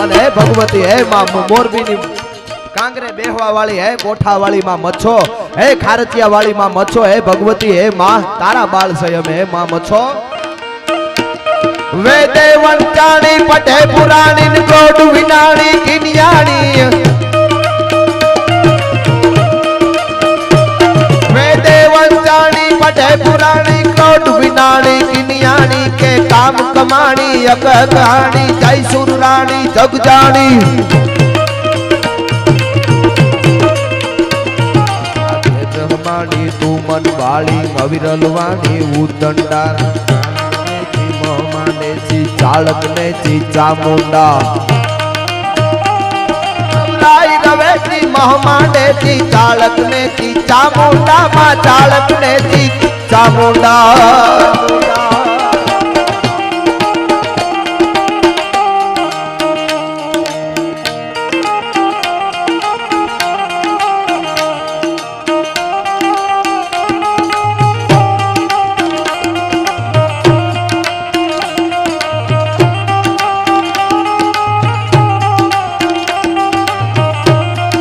અને હે ભગવતી હે માં મોરબીની કાંગરે બેહવા વાળી હે કોઠા વાળી માં મચ્છો હે ખારચિયા વાળી માં મચ્છો હે ભગવતી હે માં તારા બાળ સંયમ હે માં મચ્છો વેદે વંચાણી પટે પુરાણી કોડ વિનાણી કિનિયાણી વેદે વંચાણી પટે પુરાણી કોડ વિનાણી કિનિયાણી કે કામ કમાણી અગગાણી જય સુરરાણી જગ જાણી તું મન વાળી અવિરલ વાણી ઉદંડા માને જી ચાળક ને જી ચામુંડા રાઈ રવે જી મહમાને જી ચાળક ને જી ચામુંડા માં ચાળક ને જી ચામુંડા